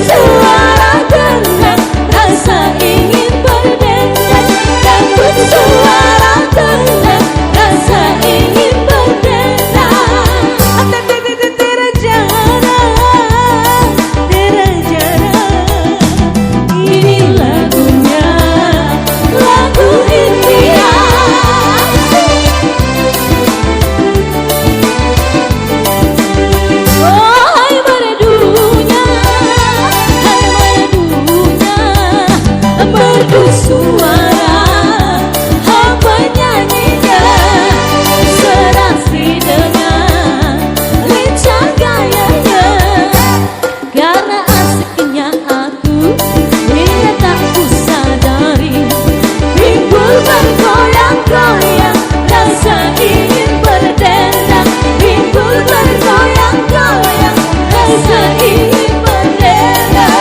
suara tenang, rasa ingin berdendang. Takut suara tenang, rasa ingin berdendang. Ini lagunya, lagu India. Hai merdunya, merdu suara hamba nyanyinya, serasi dengan lincah gayanya. Karena asiknya aku hingga tak kusadari, timbul bergoyang-goyang, rasa ingin berdendang. Timbul bergoyang-goyang, rasa ingin berdendang.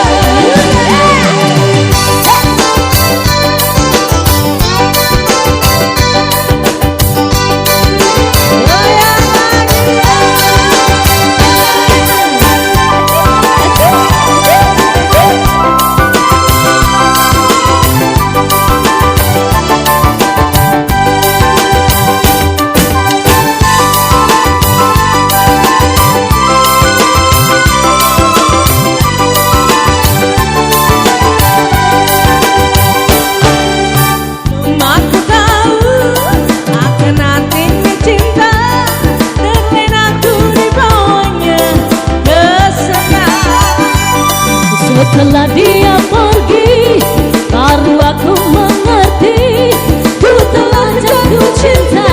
Aku tahu akan hatinya cinta, dan aku dibawanya ke sana. Setelah dia pergi, baru aku mengerti ku telah jatuh cinta.